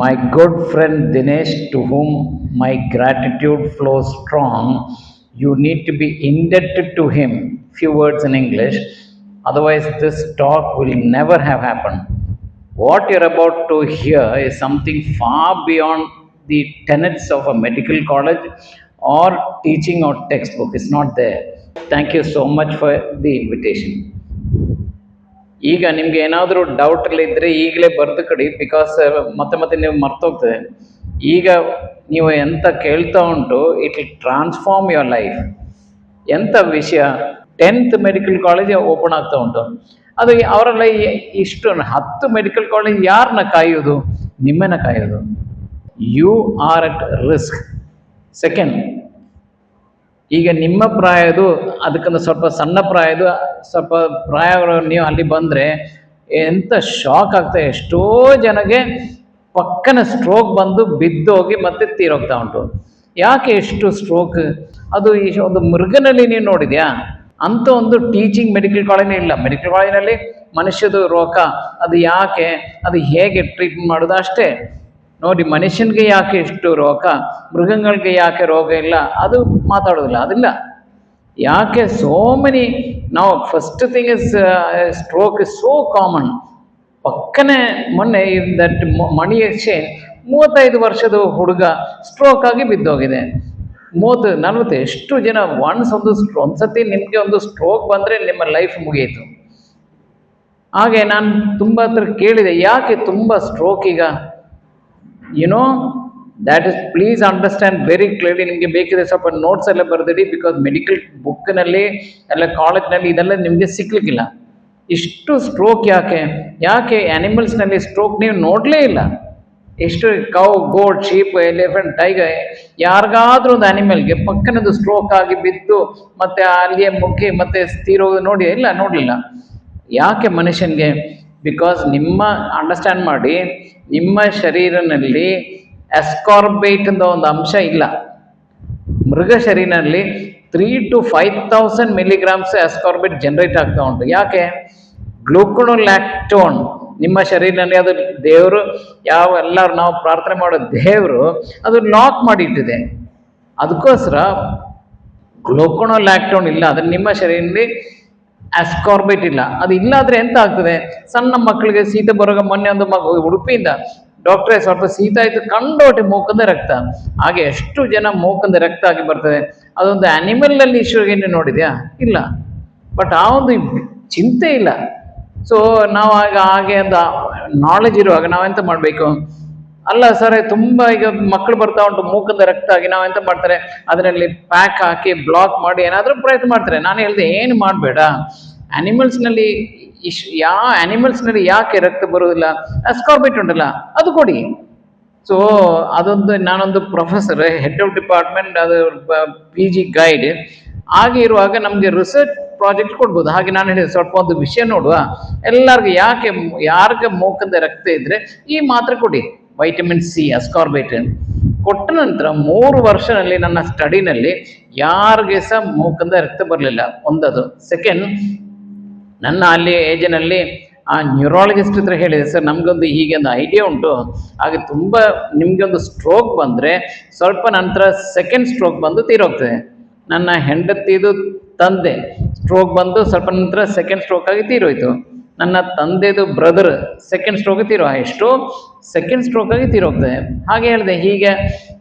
My good friend Dinesh, to whom my gratitude flows strong, you need to be indebted to him. Few words in English, otherwise, this talk will never have happened. What you're about to hear is something far beyond the tenets of a medical college or teaching or textbook. It's not there. Thank you so much for the invitation. ಈಗ ನಿಮ್ಗೆ ಏನಾದರೂ ಡೌಟ್ಗಳಿದ್ದರೆ ಈಗಲೇ ಬರೆದು ಕೊಡಿ, because ಮತ್ತೆ ಮತ್ತೆ ನೀವು ಮರ್ತೋಗ್ತದೆ. ಈಗ ನೀವು ಎಂತ ಕೇಳ್ತಾ ಉಂಟು, it will transform your life. ಎಂಥ ವಿಷಯ, 10th ಮೆಡಿಕಲ್ ಕಾಲೇಜ್ ಓಪನ್ ಆಗ್ತಾ ಉಂಟು. ಅದು ಅವರೆಲ್ಲ ಇಷ್ಟು 10 ಮೆಡಿಕಲ್ ಕಾಲೇಜ್ ಯಾರನ್ನ ಕಾಯೋದು? ನಿಮ್ಮನ್ನ ಕಾಯೋದು. You are at risk. Second, ಈಗ ನಿಮ್ಮ ಪ್ರಾಯದು ಅದಕ್ಕೊಂದು ಸ್ವಲ್ಪ ಸಣ್ಣ ಪ್ರಾಯದು, ಸ್ವಲ್ಪ ಪ್ರಾಯ ನೀವು ಅಲ್ಲಿ ಬಂದರೆ ಎಂಥ ಶಾಕ್ ಆಗ್ತದೆ. ಎಷ್ಟೋ ಜನಗೆ ಪಕ್ಕನ ಸ್ಟ್ರೋಕ್ ಬಂದು ಬಿದ್ದೋಗಿ ಮತ್ತೆ ತೀರೋಗ್ತಾ ಉಂಟು. ಯಾಕೆ ಎಷ್ಟು ಸ್ಟ್ರೋಕ್? ಅದು ಈ ಒಂದು ಮೃಗನಲ್ಲಿ ನೀವು ನೋಡಿದ್ಯಾ? ಅಂಥ ಒಂದು ಟೀಚಿಂಗ್ ಮೆಡಿಕಲ್ ಕಾಲೇಜೇ ಇಲ್ಲ. ಮೆಡಿಕಲ್ ಕಾಲೇಜಿನಲ್ಲಿ ಮನುಷ್ಯದು ರೋಗ, ಅದು ಯಾಕೆ, ಅದು ಹೇಗೆ ಟ್ರೀಟ್ಮೆಂಟ್ ಮಾಡೋದು ಅಷ್ಟೇ. ನೋಡಿ, ಮನುಷ್ಯನಿಗೆ ಯಾಕೆ ಇಷ್ಟು ರೋಗ, ಮೃಗಗಳಿಗೆ ಯಾಕೆ ರೋಗ ಇಲ್ಲ, ಅದು ಮಾತಾಡೋದಿಲ್ಲ. ಅದಿಲ್ಲ. ಯಾಕೆ ಸೋ ಮೆನಿ ನಾವು first thing is stroke is so common. ಪಕ್ಕನೆ ಮೊನ್ನೆ ದಟ್ ಮಣಿ ಎಕ್ಸ್ಚೇಂಜ್ 35 ವರ್ಷದ ಹುಡುಗ ಸ್ಟ್ರೋಕ್ ಆಗಿ ಬಿದ್ದೋಗಿದೆ. 30-40 ಎಷ್ಟು ಜನ ಒಂದ್ಸತಿ ನಿಮಗೆ ಒಂದು ಸ್ಟ್ರೋಕ್ ಬಂದರೆ ನಿಮ್ಮ ಲೈಫ್ ಮುಗಿಯಿತು. ಹಾಗೆ ನಾನು ತುಂಬ ಹತ್ರ ಕೇಳಿದೆ, ಯಾಕೆ ತುಂಬ ಸ್ಟ್ರೋಕ್ ಈಗ? YONO that is, please understand very clearly. ನಿಮಗೆ ಬೇಕಿದೆ ಸ್ವಲ್ಪ ನೋಟ್ಸ್ ಎಲ್ಲ ಬರೆದಿಡಿ, ಬಿಕಾಸ್ ಮೆಡಿಕಲ್ ಬುಕ್ನಲ್ಲಿ ಎಲ್ಲ ಕಾಲೇಜ್ನಲ್ಲಿ ಇದೆಲ್ಲ ನಿಮಗೆ ಸಿಗ್ಲಿಕ್ಕಿಲ್ಲ. ಇಷ್ಟು ಸ್ಟ್ರೋಕ್ ಯಾಕೆ? ಆ್ಯನಿಮಲ್ಸ್ನಲ್ಲಿ ಸ್ಟ್ರೋಕ್ ನೀವು ನೋಡಲೇ ಇಲ್ಲ. ಎಷ್ಟು ಕೌ, ಗೋಟ್, ಶೀಪ್, ಎಲಿಫೆಂಟ್, ಟೈಗರ್, ಯಾರಿಗಾದ್ರೂ ಒಂದು ಆ್ಯನಿಮಲ್ಗೆ ಪಕ್ಕನದು ಸ್ಟ್ರೋಕ್ ಆಗಿ ಬಿದ್ದು ಮತ್ತೆ ಅಲ್ಲಿಯೇ ಮುಕ್ಕಿ ಮತ್ತೆ ತೀರೋದು ನೋಡಿ ಇಲ್ಲ, ನೋಡಲಿಲ್ಲ. ಯಾಕೆ ಮನುಷ್ಯನಿಗೆ? ಬಿಕಾಸ್ ನಿಮ್ಮ ಅಂಡರ್ಸ್ಟ್ಯಾಂಡ್ ಮಾಡಿ, ನಿಮ್ಮ ಶರೀರನಲ್ಲಿ ಎಸ್ಕಾರ್ಬೇಟ್ ಅಂತ ಒಂದು ಅಂಶ ಇಲ್ಲ. ಮೃಗ ಶರೀರನಲ್ಲಿ 3,000 to 5,000 milligrams ಎಸ್ಕಾರ್ಬೇಟ್ ಜನರೇಟ್ ಆಗ್ತಾ ಉಂಟು. ಯಾಕೆ? ಗ್ಲೂಕೊನೋಲ್ಯಾಕ್ಟೋನ್ ನಿಮ್ಮ ಶರೀರನಲ್ಲಿ, ಅದು ದೇವರು ಎಲ್ಲರೂ ನಾವು ಪ್ರಾರ್ಥನೆ ಮಾಡೋ ದೇವರು ಅದು ಲಾಕ್ ಮಾಡಿ ಇಟ್ಟಿದೆ. ಅದಕ್ಕೋಸ್ಕರ ಗ್ಲೂಕೊನೋಲ್ಯಾಕ್ಟೋನ್ ಇಲ್ಲ, ಅದನ್ನು ನಿಮ್ಮ ಶರೀರದಲ್ಲಿ ಆಸ್ಕಾರ್ಬೇಟ್ ಇಲ್ಲ. ಅದು ಇಲ್ಲಾದ್ರೆ ಎಂತ ಆಗ್ತದೆ? ಸಣ್ಣ ಮಕ್ಕಳಿಗೆ ಶೀತ ಬರುವಾಗ, ಮೊನ್ನೆ ಒಂದು ಮಗು ಉಡುಪಿಯಿಂದ ಡಾಕ್ಟ್ರೇ ಸ್ವಲ್ಪ ಶೀತ ಆಯಿತು, ಕಂಡೋಟಿ ಮೂಕಂದ ರಕ್ತ. ಹಾಗೆ ಎಷ್ಟು ಜನ ಮೂಕಂದ ರಕ್ತ ಆಗಿ ಬರ್ತದೆ. ಅದೊಂದು ಆ್ಯನಿಮಲ್ನಲ್ಲಿ ಇಶ್ಯೂಗೆ ನೋಡಿದ್ಯಾ? ಇಲ್ಲ. ಬಟ್ ಆ ಒಂದು ಚಿಂತೆ ಇಲ್ಲ. ಸೊ ನಾವು ಹಾಗೆ ಒಂದು ನಾಲೆಜ್ ಇರುವಾಗ ನಾವೆಂತ ಮಾಡಬೇಕು? ಅಲ್ಲ ಸರ್, ತುಂಬ ಈಗ ಮಕ್ಕಳು ಬರ್ತಾ ಉಂಟು ಮೂಕಂದ ರಕ್ತ ಆಗಿ, ನಾವೆಂತ ಮಾಡ್ತಾರೆ, ಅದರಲ್ಲಿ ಪ್ಯಾಕ್ ಹಾಕಿ ಬ್ಲಾಕ್ ಮಾಡಿ ಏನಾದರೂ ಪ್ರಯತ್ನ ಮಾಡ್ತಾರೆ. ನಾನು ಹೇಳಿದೆ, ಏನು ಮಾಡಬೇಡ. ಆ್ಯನಿಮಲ್ಸ್ನಲ್ಲಿ ಆ್ಯನಿಮಲ್ಸ್ನಲ್ಲಿ ಯಾಕೆ ರಕ್ತ ಬರುವುದಿಲ್ಲ? ಅಸ್ಕಾರ್ಬೇಟ್ ಉಂಟಲ್ಲ, ಅದು ಕೊಡಿ. ಸೊ ಅದೊಂದು, ನಾನೊಂದು ಪ್ರೊಫೆಸರ್, ಹೆಡ್ ಆಫ್ ಡಿಪಾರ್ಟ್ಮೆಂಟ್, ಅದು PG ಗೈಡ್ ಹಾಗೆ ಇರುವಾಗ ನಮಗೆ ರಿಸರ್ಚ್ ಪ್ರಾಜೆಕ್ಟ್ ಕೊಡ್ಬೋದು. ಹಾಗೆ ನಾನು ಹೇಳಿದೆ, ಸ್ವಲ್ಪ ಒಂದು ವಿಷಯ ನೋಡುವ, ಎಲ್ಲರಿಗೂ ಯಾರಿಗೆ ಮೂಕಂದ ರಕ್ತ ಇದ್ದರೆ ಈ ಮಾತ್ರೆ ಕೊಡಿ, ವೈಟಮಿನ್ C ಅಸ್ಕಾರ್ಬೇಟ್. ಕೊಟ್ಟ ನಂತರ 3 ವರ್ಷದಲ್ಲಿ ನನ್ನ ಸ್ಟಡಿನಲ್ಲಿ ಯಾರಿಗೆ ಸಹ ಮೂಕಂದ ರಕ್ತ ಬರಲಿಲ್ಲ. ಒಂದದು. ಸೆಕೆಂಡ್, ನನ್ನ ಅಲ್ಲಿ ಏಜಿನಲ್ಲಿ ಆ ನ್ಯೂರಾಲಜಿಸ್ಟ್ ಹತ್ರ ಹೇಳಿದೆ, ಸರ್ ನಮಗೊಂದು ಹೀಗೆ ಒಂದು ಐಡಿಯಾ ಉಂಟು, ಹಾಗೆ ತುಂಬ ನಿಮಗೆ ಒಂದು ಸ್ಟ್ರೋಕ್ ಬಂದರೆ ಸ್ವಲ್ಪ ನಂತರ ಸೆಕೆಂಡ್ ಸ್ಟ್ರೋಕ್ ಬಂದು ತೀರೋಗ್ತದೆ. ನನ್ನ ಹೆಂಡತಿದು ತಂದೆ ಸ್ಟ್ರೋಕ್ ಬಂದು ಸ್ವಲ್ಪ ನಂತರ ಸೆಕೆಂಡ್ ಸ್ಟ್ರೋಕ್ ಆಗಿ ತೀರೋಯ್ತು. ನನ್ನ ತಂದೆದು ಬ್ರದರ್ ಸೆಕೆಂಡ್ ಸ್ಟ್ರೋಕ್ ಎಷ್ಟು ಸೆಕೆಂಡ್ ಸ್ಟ್ರೋಕ್ ಆಗಿ ತೀರೋಗ್ತದೆ. ಹಾಗೆ ಹೇಳಿದೆ, ಹೀಗೆ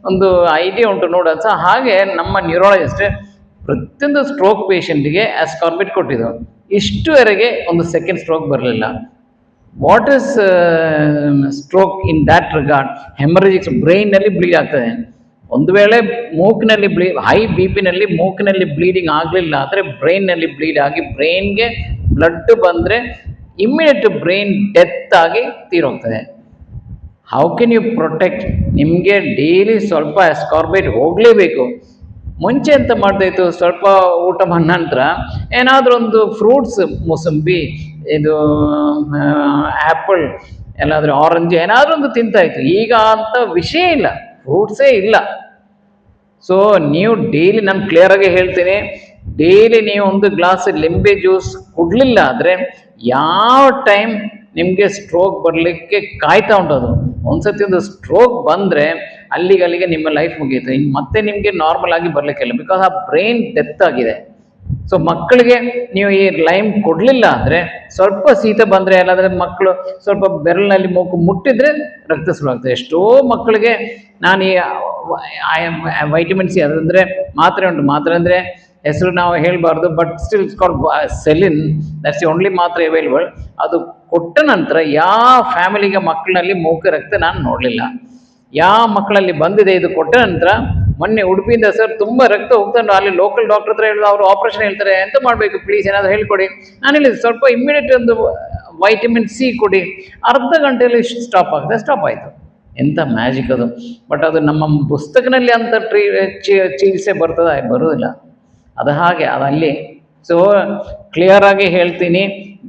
ಒಂದು ಐಡಿಯಾ ಉಂಟು ನೋಡ. ಸಹ ಹಾಗೆ ನಮ್ಮ ನ್ಯೂರಾಲಜಿಸ್ಟ್ ಪ್ರತಿಯೊಂದು ಸ್ಟ್ರೋಕ್ ಪೇಷಂಟಿಗೆ ಆಸ್ಕಾರ್ಬೇಟ್ ಕೊಟ್ಟಿದ್ದು. ಇಷ್ಟುವರೆಗೆ ಒಂದು ಸೆಕೆಂಡ್ ಸ್ಟ್ರೋಕ್ ಬರಲಿಲ್ಲ. What is stroke in that regard? Haemorrhagics, ಬ್ರೈನ್ನಲ್ಲಿ ಬ್ಲೀಡ್ ಆಗ್ತದೆ. ಒಂದು ವೇಳೆ ಮೂಕಿನಲ್ಲಿ ಹೈ BP ನಲ್ಲಿ ಮೂಕಿನಲ್ಲಿ ಬ್ಲೀಡಿಂಗ್ ಆಗಲಿಲ್ಲ ಆದರೆ ಬ್ರೈನ್ನಲ್ಲಿ ಬ್ಲೀಡ್ ಆಗಿ ಬ್ರೈನ್ಗೆ ಬ್ಲಡ್ ಬಂದರೆ ಇಮ್ಮಿಡಿಯೇಟ್ ಬ್ರೈನ್ ಡೆತ್ ಆಗಿ ತೀರೋಗ್ತದೆ. How can you protect? ನಿಮಗೆ ಡೈಲಿ ಸ್ವಲ್ಪ ಅಸ್ಕಾರ್ಬೇಟ್ ಹೋಗಲೇಬೇಕು. ಮುಂಚೆ ಎಂತ ಮಾಡ್ತಾಯಿತ್ತು, ಸ್ವಲ್ಪ ಊಟ ಬಂದ ನಂತರ ಏನಾದರೂ ಒಂದು ಫ್ರೂಟ್ಸ್, ಮೂಸಂಬಿ, ಇದು ಆ್ಯಪಲ್, ಎಲ್ಲಾದರೂ ಆರೆಂಜ್ ಏನಾದರೂ ಒಂದು ತಿಂತಾಯಿತ್ತು. ಈಗ ಅಂತ ವಿಷಯ ಇಲ್ಲ, ಫ್ರೂಟ್ಸೇ ಇಲ್ಲ. ಸೊ ನೀವು ಡೈಲಿ, ನಾನು ಕ್ಲಿಯರಾಗಿ ಹೇಳ್ತೀನಿ, ಡೈಲಿ ನೀವು ಒಂದು ಗ್ಲಾಸ್ ಲಿಂಬೆ ಜ್ಯೂಸ್ ಕುಡಲಿಲ್ಲ ಆದರೆ ಯಾವ ಟೈಮ್ ನಿಮಗೆ ಸ್ಟ್ರೋಕ್ ಬರಲಿಕ್ಕೆ ಕಾಯ್ತಾ ಉಂಟದು. ಒಂದ್ಸತಿ ಒಂದು ಸ್ಟ್ರೋಕ್ ಬಂದರೆ ಅಲ್ಲಿಗೆ ನಿಮ್ಮ ಲೈಫ್ ಮುಗೀತು. ಇನ್ನು ಮತ್ತೆ ನಿಮಗೆ ನಾರ್ಮಲ್ ಆಗಿ ಬರಲಿಕ್ಕಿಲ್ಲ, ಬಿಕಾಸ್ ಆ ಬ್ರೈನ್ ಡೆತ್ ಆಗಿದೆ. ಸೊ ಮಕ್ಕಳಿಗೆ ನೀವು ಈ ಲೈಮ್ ಕೊಡಲಿಲ್ಲ ಅಂದರೆ, ಸ್ವಲ್ಪ ಶೀತ ಬಂದರೆ ಅಲ್ಲಾದರೆ ಮಕ್ಕಳು ಸ್ವಲ್ಪ ಬೆರಳಿನಲ್ಲಿ ಮೂಗು ಮುಟ್ಟಿದ್ರೆ ರಕ್ತ ಶುರುವಾಗ್ತದೆ. ಎಷ್ಟೋ ಮಕ್ಕಳಿಗೆ ನಾನು ಈ ವೈಟಮಿನ್ ಸಿ ಅದಂದರೆ ಮಾತ್ರೆ ಉಂಟು, ಮಾತ್ರೆ ಅಂದರೆ ಹೆಸರು ನಾವು ಹೇಳಬಾರ್ದು, but still it's called ಸೆಲಿನ್, that's the only ಮಾತ್ರೆ ಅವೈಲೇಬಲ್. ಅದು ಕೊಟ್ಟ ನಂತರ ಯಾವ ಫ್ಯಾಮಿಲಿಗೆ ಮಕ್ಕಳಲ್ಲಿ ಮೂಕ ರಕ್ತ ನಾನು ನೋಡಲಿಲ್ಲ. ಯಾವ ಮಕ್ಕಳಲ್ಲಿ ಬಂದಿದೆ ಇದು ಕೊಟ್ಟ ನಂತರ, ಮೊನ್ನೆ ಉಡುಪಿಯಿಂದ ಸರ್ ತುಂಬ ರಕ್ತ ಹೋಗ್ತಾನೆ, ಅಲ್ಲಿ ಲೋಕಲ್ ಡಾಕ್ಟರ್ ಹತ್ರ ಹೇಳಿದ್ರು, ಅವರು ಆಪರೇಷನ್ ಹೇಳ್ತಾರೆ, ಎಂತ ಮಾಡಬೇಕು ಪ್ಲೀಸ್ ಏನಾದರೂ ಹೇಳ್ಕೊಡಿ. ನಾನು ಹೇಳಿದೆ ಸ್ವಲ್ಪ ಇಮ್ಮಿಡಿಯೇಟ್ ಒಂದು ವೈಟಮಿನ್ ಸಿ ಕೊಡಿ, ಅರ್ಧ ಗಂಟೆಯಲ್ಲಿ ಸ್ಟಾಪ್ ಆಗುತ್ತೆ. ಸ್ಟಾಪ್ ಆಯಿತು. ಎಂಥ ಮ್ಯಾಜಿಕ್ ಅದು. ಬಟ್ ಅದು ನಮ್ಮ ಪುಸ್ತಕದಲ್ಲಿ ಅಂತ ಚಿಕಿತ್ಸೆ ಬರೋದಿಲ್ಲ. ಅದು ಹಾಗೆ ಅದಲ್ಲಿ. ಸೊ ಕ್ಲಿಯರ್ ಆಗಿ ಹೇಳ್ತೀನಿ,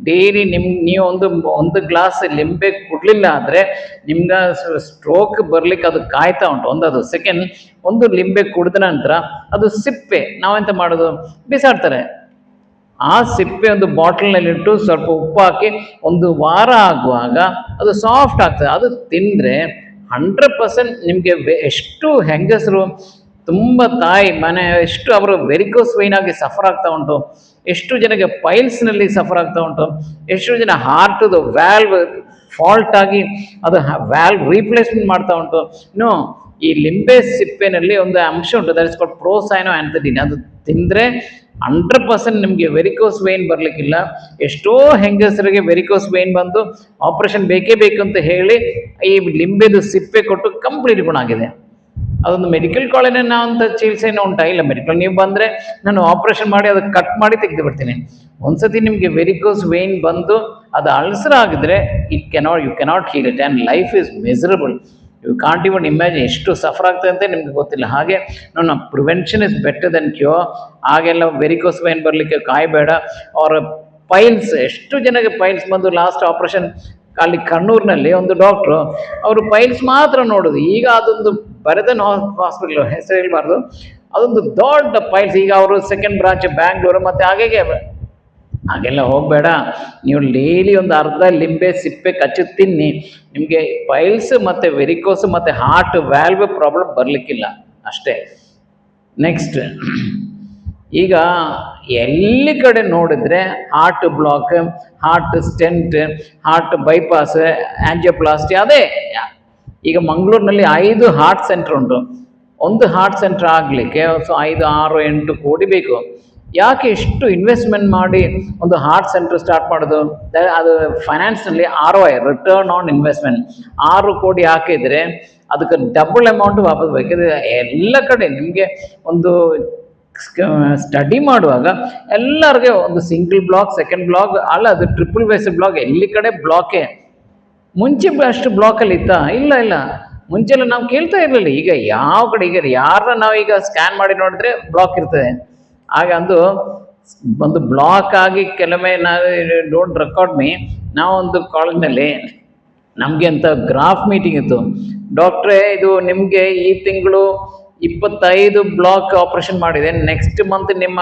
ಡೈಲಿ ನೀವು ಒಂದು ಗ್ಲಾಸ್ ಲಿಂಬೆ ಕುಡಲಿಲ್ಲ ಆದರೆ ನಿಮ್ಗೆ ಸ್ಟ್ರೋಕ್ ಬರಲಿಕ್ಕೆ ಅದು ಕಾಯ್ತಾ ಉಂಟು. ಅದು ಸೆಕೆಂಡ್, ಒಂದು ಲಿಂಬೆ ಕುಡಿದ ನಂತರ ಅದು ಸಿಪ್ಪೆ ನಾವೆಂತ ಮಾಡೋದು, ಬಿಸಾಡ್ತಾರೆ. ಆ ಸಿಪ್ಪೆ ಒಂದು ಬಾಟಲ್ನಲ್ಲಿಟ್ಟು ಸ್ವಲ್ಪ ಉಪ್ಪು ಹಾಕಿ ಒಂದು ವಾರ ಆಗುವಾಗ ಅದು ಸಾಫ್ಟ್ ಆಗ್ತದೆ. ಅದು ತಿಂದರೆ 100% ನಿಮಗೆ ಎಷ್ಟು ಹೆಂಗಸರು ತುಂಬ ತಾಯಿ ಮನೆ ಎಷ್ಟು ಅವರು ವೆರಿಕೋಸ್ ವೈನ್ ಆಗಿ ಸಫರ್ ಆಗ್ತಾ ಉಂಟು, ಎಷ್ಟು ಜನಕ್ಕೆ ಪೈಲ್ಸ್ನಲ್ಲಿ ಸಫರ್ ಆಗ್ತಾ ಉಂಟು, ಎಷ್ಟು ಜನ ಹಾರ್ಟದು ವ್ಯಾಲ್ವ್ ಫಾಲ್ಟ್ ಆಗಿ ಅದು ವ್ಯಾಲ್ವ್ ರೀಪ್ಲೇಸ್ಮೆಂಟ್ ಮಾಡ್ತಾ ಉಂಟು. ಇನ್ನು ಈ ಲಿಂಬೆ ಸಿಪ್ಪೆನಲ್ಲಿ ಒಂದು ಅಂಶ ಉಂಟು, ದಟ್ ಇಸ್ ಕಾಲ್ಡ್ ಪ್ರೋಸೈನೋ ಆಂಥೋಡಿನ್. ಅದು ತಿಂದರೆ 100% ನಿಮಗೆ ವೆರಿಕೋಸ್ ವೈನ್ ಬರಲಿಕ್ಕಿಲ್ಲ. ಎಷ್ಟೋ ಹೆಂಗಸರಿಗೆ ವೆರಿಕೋಸ್ ವೈನ್ ಬಂದು ಆಪ್ರೇಷನ್ ಬೇಕೇ ಬೇಕು ಅಂತ ಹೇಳಿ ಈ ಲಿಂಬೆದು ಸಿಪ್ಪೆ ಕೊಟ್ಟು ಕಂಪ್ಲೀಟ್ ಗುಣ ಆಗಿದೆ. ಅದೊಂದು ಮೆಡಿಕಲ್ ಕಾಲೇಜಿನ ಅಂತ ಚಿಕಿತ್ಸೆನೂ ಉಂಟಾ? ಇಲ್ಲ. ಮೆಡಿಕಲ್ ನೀವು ಬಂದರೆ ನಾನು ಆಪ್ರೇಷನ್ ಮಾಡಿ ಅದು ಕಟ್ ಮಾಡಿ ತೆಗೆದು ಬಿಡ್ತೀನಿ. ಒಂದ್ಸತಿ ನಿಮಗೆ ವೆರಿಕೋಸ್ ವೇನ್ ಬಂದು ಅದು ಅಲ್ಸರ್ ಆಗಿದ್ರೆ you cannot heal it and life is miserable. You can't even imagine ಎಷ್ಟು ಸಫರ್ ಆಗ್ತದೆ ಅಂತ ನಿಮ್ಗೆ ಗೊತ್ತಿಲ್ಲ. ಹಾಗೆ ನನ್ನ prevention is better than cure. ಹಾಗೆಲ್ಲ ವೆರಿಕೋಸ್ ವೈನ್ ಬರಲಿಕ್ಕೆ ಕಾಯಬೇಡ. ಅವರ ಪೈಲ್ಸ್, ಎಷ್ಟು ಜನಕ್ಕೆ ಪೈಲ್ಸ್ ಬಂದು ಲಾಸ್ಟ್ ಆಪ್ರೇಷನ್ ಅಲ್ಲಿ ಕಣ್ಣೂರಿನಲ್ಲಿ ಒಂದು ಡಾಕ್ಟ್ರು ಅವರು ಪೈಲ್ಸ್ ಮಾತ್ರ ನೋಡೋದು. ಈಗ ಅದೊಂದು ಬರೆದನ್ ಹಾಸ್ಪಿಟಲ್, ಹೆಸರು ಹೇಳ್ಬಾರ್ದು, ಅದೊಂದು ದೊಡ್ಡ ಪೈಲ್ಸ್. ಈಗ ಅವರು ಸೆಕೆಂಡ್ ಬ್ರಾಂಚ್ ಬ್ಯಾಂಗ್ಳೂರು ಮತ್ತು ಹಾಗೆಲ್ಲ ಹೋಗಬೇಡ. ನೀವು ಡೈಲಿ ಒಂದು ಅರ್ಧ ಲಿಂಬೆ ಸಿಪ್ಪೆ ಕಚ್ಚಿ ತಿನ್ನಿ, ನಿಮಗೆ ಪೈಲ್ಸ್ ಮತ್ತು ವೆರಿಕೋಸ್ ಮತ್ತು ಹಾರ್ಟ್ ವ್ಯಾಲ್ವ್ ಪ್ರಾಬ್ಲಮ್ ಬರಲಿಕ್ಕಿಲ್ಲ ಅಷ್ಟೇ. ನೆಕ್ಸ್ಟ್, ಈಗ ಎಲ್ಲಿ ಕಡೆ ನೋಡಿದ್ರೆ heart block, heart stent, heart bypass, angioplasty ಅದೇ. ಈಗ ಮಂಗಳೂರಿನಲ್ಲಿ 5 ಹಾರ್ಟ್ ಸೆಂಟರ್ ಉಂಟು. ಒಂದು ಹಾರ್ಟ್ ಸೆಂಟರ್ ಆಗಲಿಕ್ಕೆ 5, 6, 8 ಕೋಟಿ ಬೇಕು. ಯಾಕೆ ಇಷ್ಟು ಇನ್ವೆಸ್ಟ್ಮೆಂಟ್ ಮಾಡಿ ಒಂದು ಹಾರ್ಟ್ ಸೆಂಟರ್ ಸ್ಟಾರ್ಟ್ ಮಾಡೋದು? ಅದು ಫೈನಾನ್ಸ್ನಲ್ಲಿ ROI, ರಿಟರ್ನ್ ಆನ್ ಇನ್ವೆಸ್ಟ್ಮೆಂಟ್, 6 ಕೋಟಿ ಹಾಕಿದರೆ ಅದಕ್ಕೆ ಡಬಲ್ ಅಮೌಂಟ್ ವಾಪಸ್ ಬೇಕಿದೆ. ಎಲ್ಲ ಕಡೆ ನಿಮಗೆ ಒಂದು ಸ್ಟಡಿ ಮಾಡುವಾಗ ಎಲ್ಲರಿಗೆ ಒಂದು ಸಿಂಗಲ್ ಬ್ಲಾಕ್, ಸೆಕೆಂಡ್ ಬ್ಲಾಕ್ ಅಲ್ಲ, ಅದು ಟ್ರಿಪಲ್ ಬೇಸ್ ಬ್ಲಾಕ್, ಎಲ್ಲಿ ಕಡೆ ಬ್ಲಾಕೇ. ಮುಂಚೆ ಅಷ್ಟು ಬ್ಲಾಕಲ್ಲಿ ಇತ್ತಾ? ಇಲ್ಲ. ಮುಂಚೆಲ್ಲ ನಾವು ಕೇಳ್ತಾ ಇರಲಿಲ್ಲ. ಈಗ ಯಾವ ಕಡೆ, ಈಗ ಯಾರನ್ನ ನಾವೀಗ ಸ್ಕ್ಯಾನ್ ಮಾಡಿ ನೋಡಿದ್ರೆ ಬ್ಲಾಕ್ ಇರ್ತದೆ. ಆಗ ಒಂದು ಬ್ಲಾಕ್ ಆಗಿ ಕೆಲವೊಮ್ಮೆ ನಾವು ಡೋಂಟ್ ರೆಕಾರ್ಡ್ ಮೀ, ನಾವೊಂದು ಕಾಲೇಜ್ನಲ್ಲಿ ನಮಗೆ ಅಂತ ಗ್ರಾಫ್ ಮೀಟಿಂಗ್ ಇತ್ತು. ಡಾಕ್ಟ್ರೇ, ಇದು ನಿಮಗೆ ಈ ತಿಂಗಳು 25 ಬ್ಲಾಕ್ ಆಪರೇಷನ್ ಮಾಡಿದೆ, ನೆಕ್ಸ್ಟ್ ಮಂತ್ ನಿಮ್ಮ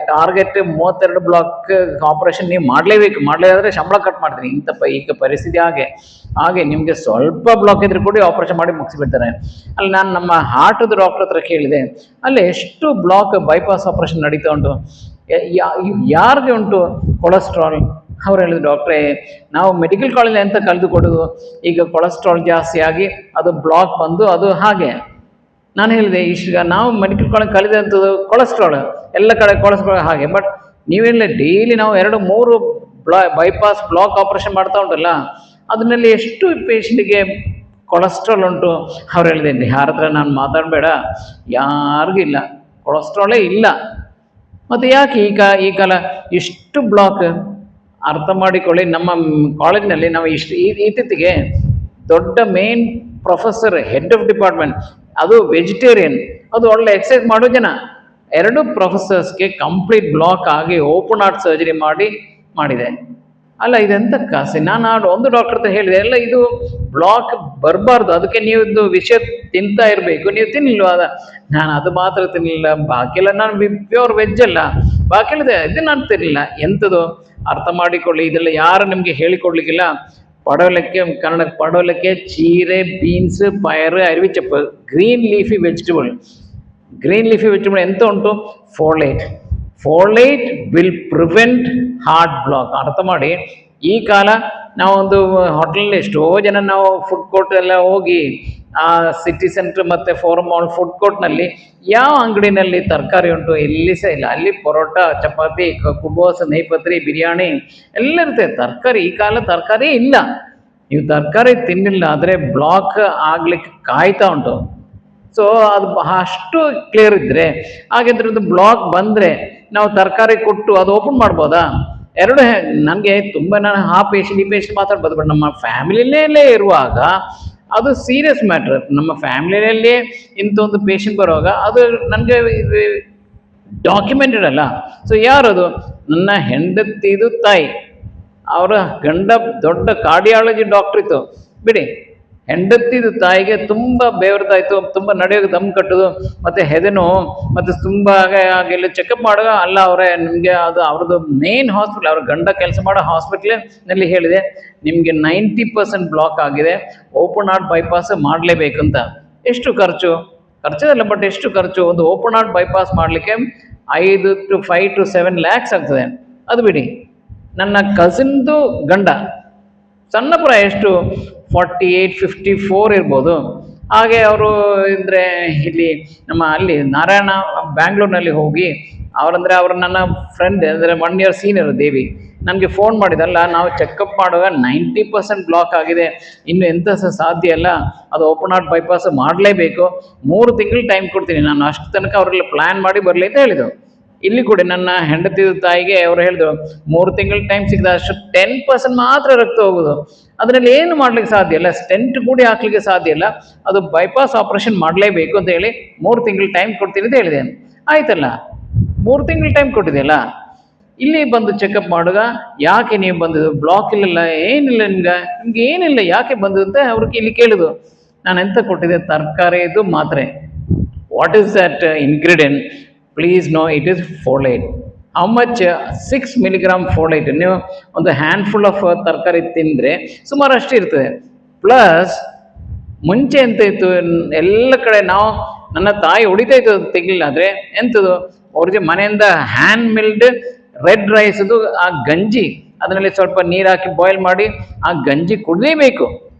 ಟಾರ್ಗೆಟ್ 32 ಬ್ಲಾಕ್ ಆಪರೇಷನ್ ನೀವು ಮಾಡಲೇದಾದರೆ ಸಂಬಳ ಕಟ್ ಮಾಡ್ತೀನಿ. ಈಗ ಪರಿಸ್ಥಿತಿ ಹಾಗೆ ನಿಮಗೆ ಸ್ವಲ್ಪ ಬ್ಲಾಕ್ ಇದ್ರೆ ಕೂಡ ಆಪರೇಷನ್ ಮಾಡಿ ಮುಗಿಸಿಬಿಡ್ತಾರೆ. ಅಲ್ಲಿ ನಾನು ನಮ್ಮ ಹಾರ್ಟದ ಡಾಕ್ಟರ್ ಹತ್ರ ಕೇಳಿದೆ, ಅಲ್ಲಿ ಎಷ್ಟು ಬ್ಲಾಕ್ ಬೈಪಾಸ್ ಆಪರೇಷನ್ ನಡೀತಾ ಉಂಟು, ಯಾರಿಗೆ ಉಂಟು ಕೊಲೆಸ್ಟ್ರಾಲ್? ಅವ್ರು ಹೇಳಿದ್ರು, ಡಾಕ್ಟ್ರೇ, ನಾವು ಮೆಡಿಕಲ್ ಕಾಲೇಜ್ ಎಂತ ಕಳೆದುಕೊಡೋದು, ಈಗ ಕೊಲೆಸ್ಟ್ರಾಲ್ ಜಾಸ್ತಿ ಆಗಿ ಅದು ಬ್ಲಾಕ್ ಬಂದು ಅದು ಹಾಗೆ. ನಾನು ಹೇಳಿದೆ, ಈಗ ನಾವು ಮೆಡಿಕಲ್ ಕಾಲೇಜ್ ಕಲಿದಂಥದ್ದು ಕೊಲೆಸ್ಟ್ರಾಲ್, ಎಲ್ಲ ಕಡೆ ಕೊಲೆಸ್ಟ್ರಾಲ್ ಹಾಗೆ. ಬಟ್ ನೀವೆಲ್ಲ ಡೈಲಿ ನಾವು 2-3 ಬೈಪಾಸ್ ಬ್ಲಾಕ್ ಆಪರೇಷನ್ ಮಾಡ್ತಾ ಉಂಟಲ್ಲ, ಅದರಲ್ಲಿ ಎಷ್ಟು ಪೇಷಂಟಿಗೆ ಕೊಲೆಸ್ಟ್ರಾಲ್ ಉಂಟು? ಅವ್ರು ಹೇಳಿದೆ, ಯಾರ ಹತ್ರ ನಾನು ಮಾತಾಡಬೇಡ, ಯಾರಿಗಿಲ್ಲ, ಕೊಲೆಸ್ಟ್ರಾಲೇ ಇಲ್ಲ. ಮತ್ತು ಯಾಕೆ ಈ ಕಾಲ ಇಷ್ಟು ಬ್ಲಾಕ್? ಅರ್ಥ ಮಾಡಿಕೊಳ್ಳಿ. ನಮ್ಮ ಕಾಲೇಜಿನಲ್ಲಿ ನಾವು ಇತ್ತೀಚೆಗೆ ದೊಡ್ಡ main professor, head of department, ಅದು ವೆಜಿಟೇರಿಯನ್, ಅದು ಒಳ್ಳೆ ಎಕ್ಸಸೈಸ್ ಮಾಡೋ ಜನ, 2 ಪ್ರೊಫೆಸರ್ಸ್ಗೆ ಕಂಪ್ಲೀಟ್ ಬ್ಲಾಕ್ ಆಗಿ ಓಪನ್ ಹಾರ್ಟ್ ಸರ್ಜರಿ ಮಾಡಿದೆ. ಅಲ್ಲ, ಇದೆಂತ ಕಾಸಿ? ನಾನು ಒಂದು ಡಾಕ್ಟರ್ ಹತ್ರ ಹೇಳಿದೆ, ಎಲ್ಲ ಇದು ಬ್ಲಾಕ್ ಬರಬಾರ್ದು, ಅದಕ್ಕೆ ನೀವು ಇದು ವಿಷಯ ತಿಂತಾ ಇರಬೇಕು, ನೀವು ತಿನ್ನಿಲ್ವಾ? ನಾನು ಅದು ಮಾತ್ರ ತಿನ್ನಲಿಲ್ಲ, ಬಾಕಿಲ್ಲ, ನಾನು ಪ್ಯೂರ್ ವೆಜ್ ಅಲ್ಲ, ಬಾಕಿಲ್ಲದೆ ಇದು ನಾನು ತಿನ್ನಲಿಲ್ಲ. ಎಂಥದ್ದು? ಅರ್ಥ ಮಾಡಿಕೊಳ್ಳಿ, ಇದೆಲ್ಲ ಯಾರು ನಿಮಗೆ ಹೇಳಿಕೊಡ್ಲಿಕ್ಕಿಲ್ಲ. ಪಡವಲಕ್ಕೆ ಕನ್ನಡಕ್ಕೆ ಪಡವಲಕ್ಕೆ, ಚೀರೆ, ಬೀನ್ಸ್, ಪಯರು, ಅರಿವಿಚಪ್ಪು, green leafy vegetable. Green leafy vegetable ಎಂತ ಉಂಟು? Folate. Folate will prevent heart block. ಅರ್ಥ ಮಾಡಿ, ಈ ಕಾಲ ನಾವೊಂದು ಹೋಟೆಲಲ್ಲಿ ಎಷ್ಟೋ ಜನ ನಾವು ಫುಡ್ ಕೋರ್ಟ್ ಎಲ್ಲ ಹೋಗಿ ಆ ಸಿಟಿ ಸೆಂಟ್ರ್ ಮತ್ತು ಫೋರಮ್ ಮಾಲ್ ಫುಡ್ ಕೋರ್ಟ್ನಲ್ಲಿ ಯಾವ ಅಂಗಡಿನಲ್ಲಿ ತರಕಾರಿ ಉಂಟು? ಎಲ್ಲಿ ಸಹ ಇಲ್ಲ. ಅಲ್ಲಿ ಪರೋಟ, ಚಪಾತಿ, ಕುಬೋಸ್, ನೇಪತ್ರಿ, ಬಿರಿಯಾನಿ ಎಲ್ಲ ಇರುತ್ತೆ. ತರಕಾರಿ, ಈ ಕಾಲ ತರಕಾರಿ ಇಲ್ಲ. ನೀವು ತರಕಾರಿ ತಿನ್ನಿಲ್ಲ ಆದರೆ ಬ್ಲಾಕ್ ಆಗ್ಲಿಕ್ಕೆ ಕಾಯ್ತಾ ಉಂಟು. ಸೊ ಅದು ಅಷ್ಟು ಕ್ಲಿಯರ್ ಇದ್ದರೆ, ಹಾಗಿದ್ರದ್ದು ಬ್ಲಾಕ್ ಬಂದರೆ ನಾವು ತರಕಾರಿ ಕೊಟ್ಟು ಅದು ಓಪನ್ ಮಾಡ್ಬೋದಾ? ಎರಡು ನನಗೆ ತುಂಬ, ನಾನು ಆ ಪೇಷಂಟ್ ಈ ಪೇಷಂಟ್ ಮಾತಾಡ್ಬೋದು, ಬಟ್ ನಮ್ಮ ಫ್ಯಾಮಿಲಿಯಲ್ಲೇ ಇರುವಾಗ ಅದು ಸೀರಿಯಸ್ ಮ್ಯಾಟ್ರ್. ನಮ್ಮ ಫ್ಯಾಮಿಲಿಯಲ್ಲೇ ಇಂಥ ಒಂದು ಪೇಷಂಟ್ ಬರುವಾಗ ಅದು ನನಗೆ ಡಾಕ್ಯುಮೆಂಟೆಡ್ ಅಲ್ಲ. ಸೊ ಯಾರದು? ನನ್ನ ಹೆಂಡತಿದು ತಾಯಿ, ಅವರ ಗಂಡ ದೊಡ್ಡ ಕಾರ್ಡಿಯಾಲಜಿ ಡಾಕ್ಟ್ರ್ ಇತ್ತು ಬಿಡಿ. ಹೆಂಡತಿದು ತಾಯಿಗೆ ತುಂಬ ಬೇವರ್ತಾಯಿತು, ತುಂಬ ನಡೆಯೋಕೆ ದಮ್ ಕಟ್ಟೋದು, ಮತ್ತು ಹೆದೆನು, ಮತ್ತು ತುಂಬ ಹಾಗೆಲ್ಲ ಚೆಕಪ್ ಮಾಡುವಾಗ ಅಲ್ಲ ಅವರೇ ನಿಮಗೆ ಅದು ಅವ್ರದ್ದು ಮೇನ್ ಹಾಸ್ಪಿಟ್ಲ್, ಅವ್ರ ಗಂಡ ಕೆಲಸ ಮಾಡೋ ಹಾಸ್ಪಿಟ್ಲಿನಲ್ಲಿ ಹೇಳಿದೆ ನಿಮಗೆ 90% ಬ್ಲಾಕ್ ಆಗಿದೆ, ಓಪನ್ ಹಾರ್ಟ್ ಬೈಪಾಸ್ ಮಾಡಲೇಬೇಕಂತ. ಎಷ್ಟು ಖರ್ಚು? ಖರ್ಚದಲ್ಲ, ಬಟ್ ಎಷ್ಟು ಖರ್ಚು? ಒಂದು ಓಪನ್ ಹಾರ್ಟ್ ಬೈಪಾಸ್ ಮಾಡಲಿಕ್ಕೆ 5 to 7 lakhs ಆಗ್ತದೆ. ಅದು ಬಿಡಿ, ನನ್ನ ಕಸಿನ್ದು ಗಂಡ ಸಣ್ಣ ಪುರ ಎಷ್ಟು 48-54 ಇರ್ಬೋದು. ಹಾಗೆ ಅವರು ಅಂದರೆ ಇಲ್ಲಿ ನಮ್ಮ ಅಲ್ಲಿ ನಾರಾಯಣ ಬ್ಯಾಂಗ್ಳೂರಿನಲ್ಲಿ ಹೋಗಿ ಅವರಂದರೆ ಅವರು ನನ್ನ ಫ್ರೆಂಡ್, ಅಂದರೆ 1 year ಸೀನಿಯರ್ ದೇವಿ, ನನಗೆ ಫೋನ್ ಮಾಡಿದಲ್ಲ, ನಾವು ಚೆಕಪ್ ಮಾಡುವಾಗ 90% ಬ್ಲಾಕ್ ಆಗಿದೆ, ಇನ್ನು ಎಂಥ ಸಹ ಸಾಧ್ಯ ಅಲ್ಲ, ಅದು ಓಪನ್ ಹಾರ್ಟ್ ಬೈಪಾಸ್ ಮಾಡಲೇಬೇಕು, 3 ತಿಂಗಳು ಟೈಮ್ ಕೊಡ್ತೀನಿ ನಾನು, ಅಷ್ಟು ತನಕ ಅವರೆಲ್ಲ ಪ್ಲ್ಯಾನ್ ಮಾಡಿ ಬರಲಿ ಅಂತ ಹೇಳಿದರು. ಇಲ್ಲಿ ಕೂಡ ನನ್ನ ಹೆಂಡತಿ ತಾಯಿಗೆ ಅವರು ಹೇಳಿದ್ರು 3 ತಿಂಗಳು ಟೈಮ್ ಸಿಕ್ಕಿದ, ಅಷ್ಟು 10% ಮಾತ್ರ ರಕ್ತ ಹೋಗೋದು, ಅದರಲ್ಲಿ ಏನು ಮಾಡ್ಲಿಕ್ಕೆ ಸಾಧ್ಯ ಇಲ್ಲ, ಸ್ಟೆಂಟ್ ಕೂಡ ಹಾಕ್ಲಿಕ್ಕೆ ಸಾಧ್ಯ ಇಲ್ಲ, ಅದು ಬೈಪಾಸ್ ಆಪರೇಷನ್ ಮಾಡಲೇಬೇಕು ಅಂತ ಹೇಳಿ 3 ತಿಂಗಳು ಟೈಮ್ ಕೊಡ್ತೀನಿ ಅಂತ ಹೇಳಿದೆ. ಆಯ್ತಲ್ಲ, 3 ತಿಂಗಳು ಟೈಮ್ ಕೊಟ್ಟಿದೆಯಲ್ಲ, ಇಲ್ಲಿ ಬಂದು ಚೆಕಪ್ ಮಾಡುವಾಗ ಯಾಕೆ ನೀವು ಬಂದಿದ್ದು, ಬ್ಲಾಕ್ ಇಲ್ಲಲ್ಲ, ಏನಿಲ್ಲ ನಿಮ್ಗೆ ಏನಿಲ್ಲ, ಯಾಕೆ ಬಂದು ಅಂತ ಅವ್ರಿಗೆ ಇಲ್ಲಿ ಕೇಳಿದ್ರು. ನಾನು ಎಂತ ಕೊಟ್ಟಿದ್ದೆ? ತರಕಾರಿದು ಮಾತ್ರೆ. What is that ingredient? Please no, it is folate. How much? 6 milligram folate. ನೀವು ಒಂದು ಹ್ಯಾಂಡ್ಫುಲ್ ಆಫ್ ತರಕಾರಿ ತಿಂದರೆ ಸುಮಾರು ಅಷ್ಟು ಇರ್ತದೆ. ಪ್ಲಸ್ ಮುಂಚೆ ಎಂತ ಇತ್ತು, ಎಲ್ಲ ಕಡೆ ನಾವು, ನನ್ನ ತಾಯಿ ಹೊಡಿತಾ ಇತ್ತು ತೆಗಿಲಿಲ್ಲ ಆದರೆ ಎಂಥದ್ದು, ಅವ್ರಿಗೆ ಮನೆಯಿಂದ ಹ್ಯಾಂಡ್ ಮಿಲ್ಡ್ ರೆಡ್ ರೈಸ್ದು ಆ ಗಂಜಿ, ಅದರಲ್ಲಿ ಸ್ವಲ್ಪ ನೀರು ಹಾಕಿ ಬಾಯ್ಲ್ ಮಾಡಿ ಆ ಗಂಜಿ ಕುಡಿಲೇಬೇಕು.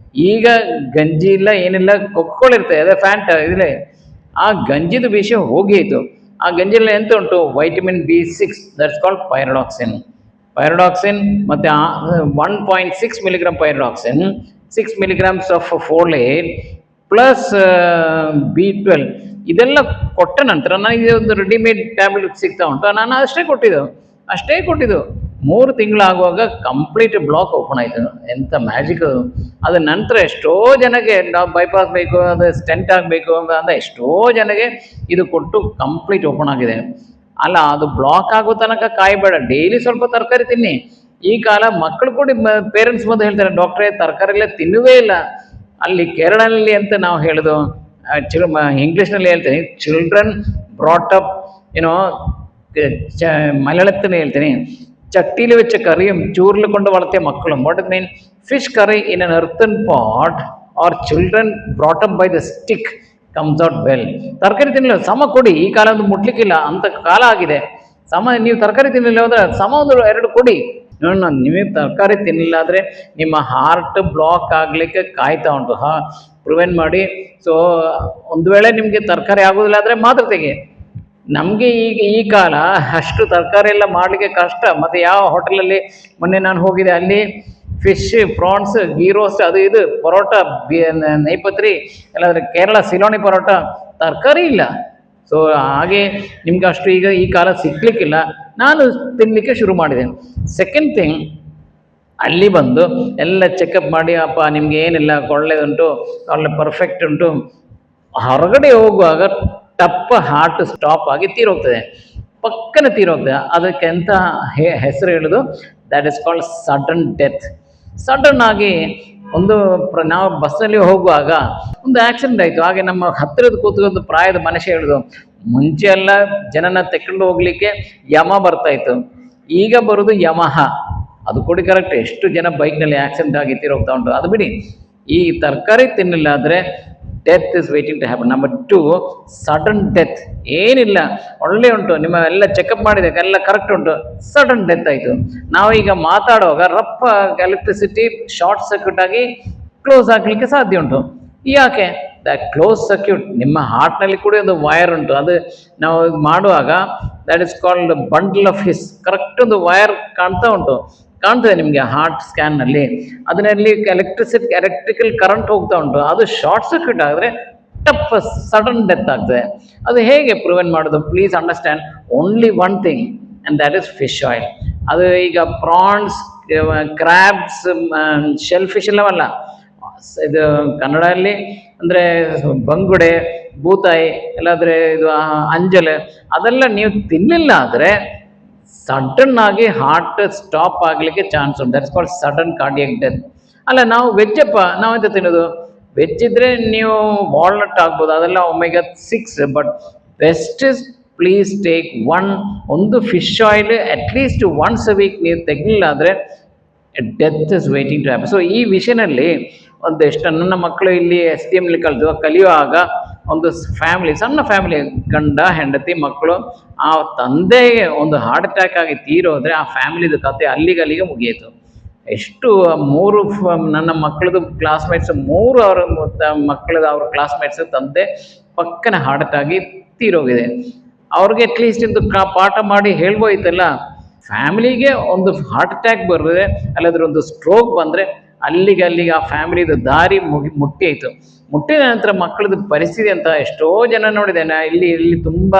ಈಗ ಗಂಜಿ ಇಲ್ಲ, ಏನಿಲ್ಲ, ಕೊಕ್ಕೊಳ್ಳಿರ್ತದೆ, ಅದೇ ಫ್ಯಾಂಟ್ ಇದ್ರೆ ಆ ಗಂಜಿದು ವಿಷಯ ಹೋಗಿತ್ತು. ಆ ಗಂಜಿಯಲ್ಲಿ ಎಂತ ಉಂಟು? Vitamin B6, that's called pyridoxine. Pyridoxine ಮತ್ತು 1.6 milligram pyridoxine, 6 milligrams of folate plus B12 ಇದೆಲ್ಲ ಕೊಟ್ಟ ನಂತರ ನನಗೆ ಒಂದು ರೆಡಿಮೇಡ್ ಟ್ಯಾಬ್ಲೆಟ್ ಸಿಗ್ತಾ ಉಂಟು, ನಾನು ಅಷ್ಟೇ ಕೊಟ್ಟಿದ್ದು. 3 ತಿಂಗಳಾಗುವಾಗ ಕಂಪ್ಲೀಟ್ ಬ್ಲಾಕ್ ಓಪನ್ ಆಯಿತು. ಎಂಥ ಮ್ಯಾಜಿಕ್ ಅದು. ಅದ ನಂತರ ಎಷ್ಟೋ ಜನಕ್ಕೆ ನಾವು ಬೈಪಾಸ್ ಬೇಕು, ಅದು ಸ್ಟೆಂಟ್ ಆಗಬೇಕು ಅಂತ ಎಷ್ಟೋ ಜನಗೆ ಇದು ಕೊಟ್ಟು ಕಂಪ್ಲೀಟ್ ಓಪನ್ ಆಗಿದೆ. ಅಲ್ಲ, ಅದು ಬ್ಲಾಕ್ ಆಗೋ ತನಕ ಕಾಯಬೇಡ, ಡೈಲಿ ಸ್ವಲ್ಪ ತರಕಾರಿ ತಿನ್ನಿ. ಈ ಕಾಲ ಮಕ್ಕಳು ಕೂಡ ಪೇರೆಂಟ್ಸ್ ಬಂದು ಹೇಳ್ತಾರೆ, ಡಾಕ್ಟ್ರೇ ತರಕಾರಿ ಎಲ್ಲ ತಿನ್ನುವೇ ಇಲ್ಲ. ಅಲ್ಲಿ ಕೇರಳಲ್ಲಿ ಅಂತ ನಾವು ಹೇಳೋದು, ಇಂಗ್ಲೀಷ್ನಲ್ಲಿ ಹೇಳ್ತೀನಿ, ಚಿಲ್ಡ್ರನ್ ಬ್ರಾಟ್ ಅಪ್ ಏನೋ, മലയാളത്തിൽ ಹೇಳ್ತೀನಿ, ചട്ടിയിൽ വെച്ച കറിയും ചൂരിൽ കൊണ്ട് വളർത്തിയ മക്കളും. What it mean? Fish curry in N earthen pot or children brought up by the stick comes out well. ತರಕಾರಿ ತಿನ್ನಲಿಲ್ಲ ಸಮ ಕೊಡಿ, ಈ ಕಾಲ ಒಂದು ಮುಟ್ಲಿಕ್ಕಿಲ್ಲ ಅಂತ ಕಾಲ ಆಗಿದೆ. ಸಮ, ನೀವು ತರಕಾರಿ ತಿನ್ನಲಿಲ್ಲ ಹೋದ್ರೆ ಸಮ 1-2 ಕೊಡಿ. ನೀವು ತರಕಾರಿ ತಿನ್ನಲಿಲ್ಲ ಆದರೆ ನಿಮ್ಮ ಹಾರ್ಟ್ ಬ್ಲಾಕ್ ಆಗಲಿಕ್ಕೆ ಕಾಯ್ತಾ ಉಂಟು. ಪ್ರಿವೆಂಟ್ ಮಾಡಿ. ಸೊ ಒಂದು ವೇಳೆ ನಿಮಗೆ ತರಕಾರಿ ಆಗೋದಿಲ್ಲ ಆದರೆ ಮಾತ್ರ ತೆಗೆ. ನಮಗೆ ಈಗ ಈ ಕಾಲ ಅಷ್ಟು ತರಕಾರಿ ಎಲ್ಲ ಮಾಡಲಿಕ್ಕೆ ಕಷ್ಟ. ಮತ್ತು ಯಾವ ಹೋಟೆಲಲ್ಲಿ ಮೊನ್ನೆ ನಾನು ಹೋಗಿದೆ, ಅಲ್ಲಿ ಫಿಶ್, ಪ್ರಾನ್ಸ್, ಗೀ ರೋಸ್ಟ್, ಅದು ಇದು, ಪರೋಟ, ನೇಪತ್ರಿ, ಎಲ್ಲಾದರೆ ಕೇರಳ ಸಿಲೋಣಿ ಪರೋಟ, ತರಕಾರಿ ಇಲ್ಲ. ಸೊ ಹಾಗೆ ನಿಮ್ಗೆ ಅಷ್ಟು ಈಗ ಈ ಕಾಲ ಸಿಗ್ಲಿಕ್ಕಿಲ್ಲ. ನಾನು ತಿನ್ನಲಿಕ್ಕೆ ಶುರು ಮಾಡಿದೆ. ಸೆಕೆಂಡ್ ಥಿಂಗ್, ಅಲ್ಲಿ ಬಂದು ಎಲ್ಲ ಚೆಕಪ್ ಮಾಡಿ, ಅಪ್ಪ ನಿಮ್ಗೆ ಏನಿಲ್ಲ, ಒಳ್ಳೆಯದುಂಟು, ಒಳ್ಳೆ ಪರ್ಫೆಕ್ಟ್ ಉಂಟು. ಹೊರಗಡೆ ಹೋಗುವಾಗ ಟಪ್ಪ ಹಾರ್ಟ್ ಸ್ಟಾಪ್ ಆಗಿ ತೀರೋಗ್ತದೆ, ಪಕ್ಕನೆ ತೀರೋಗ್ತದೆ. ಅದಕ್ಕೆ ಎಂಥ ಹೆಸರು ಹೇಳೋದು? That is called sudden death. Sudden ಆಗಿ ನಾವು ಬಸ್ಸಲ್ಲಿ ಹೋಗುವಾಗ ಒಂದು ಆಕ್ಸಿಡೆಂಟ್ ಆಯಿತು. ಹಾಗೆ ನಮ್ಮ ಹತ್ತಿರದ ಕೂತ್ಕೊಂಡು ಪ್ರಾಯದ ಮನುಷ್ಯ ಹೇಳೋದು, ಮುಂಚೆ ಎಲ್ಲ ಜನನ ತೆಕ್ಕೊಂಡು ಹೋಗ್ಲಿಕ್ಕೆ ಯಮ ಬರ್ತಾಯಿತ್ತು, ಈಗ ಬರೋದು ಯಮಹ. ಅದು ಕೂಡ ಕರೆಕ್ಟ್. ಎಷ್ಟು ಜನ ಬೈಕ್ನಲ್ಲಿ ಆಕ್ಸಿಡೆಂಟ್ ಆಗಿ ತೀರೋಗ್ತಾ ಉಂಟು, ಅದು ಬಿಡಿ. ಈ ತರಕಾರಿ ತಿನ್ನಲಿಲ್ಲ ಆದರೆ death is waiting to happen. Number 2, sudden death. ಏನಿಲ್ಲ, ಒಳ್ಳೆ ಉಂಟು, ನಿಮ್ಮ ಎಲ್ಲ ಚೆಕಪ್ ಮಾಡಿದೆ, ಎಲ್ಲ ಕರೆಕ್ಟ್ ಉಂಟು, ಸಡನ್ ಡೆತ್ ಆಯಿತು. ನಾವೀಗ ಮಾತಾಡುವಾಗ ರಪ್ಪ ಎಲೆಕ್ಟ್ರಿಸಿಟಿ ಶಾರ್ಟ್ ಸರ್ಕ್ಯೂಟ್ ಆಗಿ ಕ್ಲೋಸ್ ಆಗಲಿಕ್ಕೆ ಸಾಧ್ಯ ಉಂಟು. ಯಾಕೆ? ದ್ಯಾಟ್ ಕ್ಲೋಸ್ ಸರ್ಕ್ಯೂಟ್, ನಿಮ್ಮ ಹಾರ್ಟ್ನಲ್ಲಿ ಕೂಡ ಒಂದು ವೈರ್ ಉಂಟು, ಅದು ನಾವು ಮಾಡುವಾಗ that is called bundle of his. Correct ಒಂದು ವೈರ್ ಕಾಣ್ತದೆ ನಿಮಗೆ ಹಾರ್ಟ್ ಸ್ಕ್ಯಾನ್ನಲ್ಲಿ. ಅದರಲ್ಲಿ ಎಲೆಕ್ಟ್ರಿಕಲ್ ಕರೆಂಟ್ ಹೋಗ್ತಾ ಉಂಟು, ಅದು ಶಾರ್ಟ್ ಸರ್ಕ್ಯೂಟ್ ಆದರೆ ಟಫ್ ಸಡನ್ ಡೆತ್ ಆಗ್ತದೆ. ಅದು ಹೇಗೆ ಪ್ರಿವೆಂಟ್ ಮಾಡೋದು? Please understand only one thing, and that is fish oil. ಅದು ಈಗ ಪ್ರಾನ್ಸ್, ಕ್ರ್ಯಾಬ್ಸ್, ಶೆಲ್ ಫಿಶ್ ಎಲ್ಲವಲ್ಲ, ಇದು ಕನ್ನಡದಲ್ಲಿ ಅಂದರೆ ಬಂಗುಡೆ, ಬೂತಾಯಿ, ಇಲ್ಲಾಂದರೆ ಇದು ಅಂಜಲ್, ಅದೆಲ್ಲ ನೀವು ತಿನ್ನಲಿಲ್ಲ ಆದರೆ ಸಡನ್ ಆಗಿ ಹಾರ್ಟ್ ಸ್ಟಾಪ್ ಆಗಲಿಕ್ಕೆ ಚಾನ್ಸ್ ಉಂಟು. That's called sudden cardiac death. ಅಲ್ಲ, ನಾವು ವೆಜ್ಜಪ್ಪ, ನಾವೆಂತ ತಿನ್ನೋದು? ವೆಜ್ ಇದ್ದರೆ ನೀವು ವಾಲ್ನಟ್ ಆಗ್ಬೋದು, ಅದೆಲ್ಲ omega 6. But best is please take ಒಂದು fish oil at least once a week ನೀವು ತೆಗಿಲಿಲ್ಲ ಆದರೆ death is waiting to happen. So ಈ ವಿಷಯದಲ್ಲಿ ಒಂದೆಷ್ಟು ನನ್ನ ಮಕ್ಕಳು ಇಲ್ಲಿ STM ಕಲಿಯುವಾಗ ಒಂದು ಫ್ಯಾಮಿಲಿ, ಸಣ್ಣ ಫ್ಯಾಮಿಲಿ, ಗಂಡ ಹೆಂಡತಿ ಮಕ್ಕಳು, ಆ ತಂದೆಗೆ ಒಂದು ಹಾರ್ಟ್ ಅಟ್ಯಾಕ್ ಆಗಿ ತೀರೋದ್ರೆ ಆ ಫ್ಯಾಮಿಲಿದು ಕತೆ ಅಲ್ಲಿಗೆ ಮುಗಿಯಿತು. ಎಷ್ಟು 3 ನನ್ನ ಮಕ್ಕಳದು ಕ್ಲಾಸ್ಮೇಟ್ಸ್, 3 ಅವರ ಅವ್ರ ಕ್ಲಾಸ್ಮೇಟ್ಸ್ ತಂದೆ ಪಕ್ಕನೆ ಹಾರ್ಟ್ ಅಟ್ಯಾಕ್ ಆಗಿ ತೀರೋಗಿದೆ. ಅವ್ರಿಗೆ ಅಟ್ಲೀಸ್ಟ್ ಇಂದು ಪಾಠ ಮಾಡಿ ಹೇಳ್ಬೋಯ್ತಲ್ಲ. ಫ್ಯಾಮಿಲಿಗೆ ಒಂದು ಹಾರ್ಟ್ ಅಟ್ಯಾಕ್ ಬರ್ತದೆ, ಅಲ್ಲಾದ್ರೆ ಒಂದು ಸ್ಟ್ರೋಕ್ ಬಂದರೆ ಅಲ್ಲಿಗೆ ಆ ಫ್ಯಾಮಿಲಿದು ದಾರಿ ಮುಟ್ಟಿದ ನಂತರ ಮಕ್ಕಳದ್ದು ಪರಿಸ್ಥಿತಿ ಅಂತ ಎಷ್ಟೋ ಜನ ನೋಡಿದೆ. ಇಲ್ಲಿ ತುಂಬ